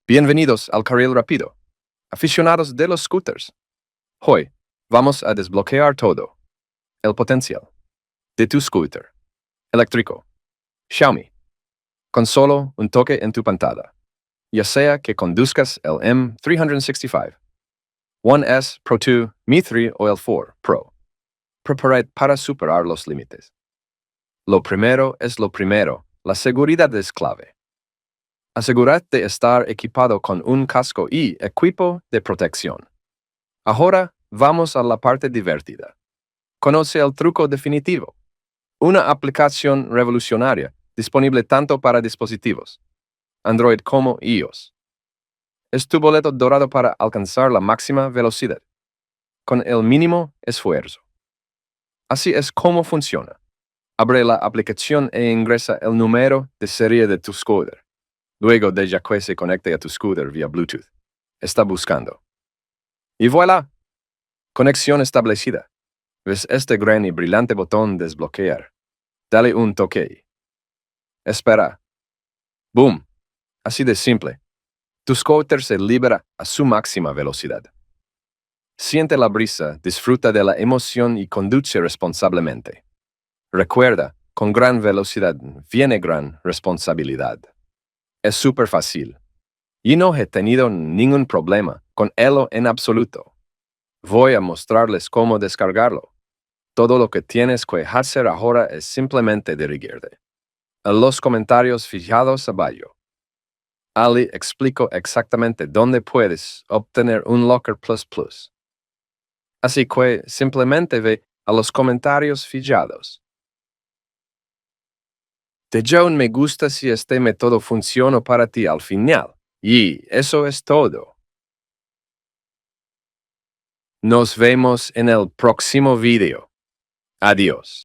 Bienvenidos al carril rápido, aficionados de los scooters. Hoy vamos a desbloquear todo. El potencial de tu scooter eléctrico Xiaomi, con solo un toque en tu pantalla. Ya sea que conduzcas el M365, One S Pro 2, Mi 3 o el 4 Pro, preparad para superar los límites. Lo primero es lo primero, la seguridad es clave. Asegúrate de estar equipado con un casco y equipo de protección. Ahora vamos a la parte divertida. Conoce el truco definitivo. Una aplicación revolucionaria, disponible tanto para dispositivos Android como iOS. Es tu boleto dorado para alcanzar la máxima velocidad, con el mínimo esfuerzo. Así es como funciona. Abre la aplicación e ingresa el número de serie de tu scooter. Luego de que se conecte a tu scooter vía Bluetooth. Está buscando. Y voilà. Conexión establecida. ¿Ves este gran y brillante botón desbloquear? Dale un toque. Espera. ¡Boom! Así de simple. Tu scooter se libera a su máxima velocidad. Siente la brisa, disfruta de la emoción y conduce responsablemente. Recuerda, con gran velocidad viene gran responsabilidad. Es súper fácil. Y no he tenido ningún problema con él en absoluto. Voy a mostrarles cómo descargarlo. Todo lo que tienes que hacer ahora es simplemente dirigirte a los comentarios fijados abajo. Ali explico exactamente dónde puedes obtener un Locker Plus Plus. Así que simplemente ve a los comentarios fijados. Te doy un me gusta si este método funciona para ti al final. Y eso es todo. Nos vemos en el próximo video. Adiós.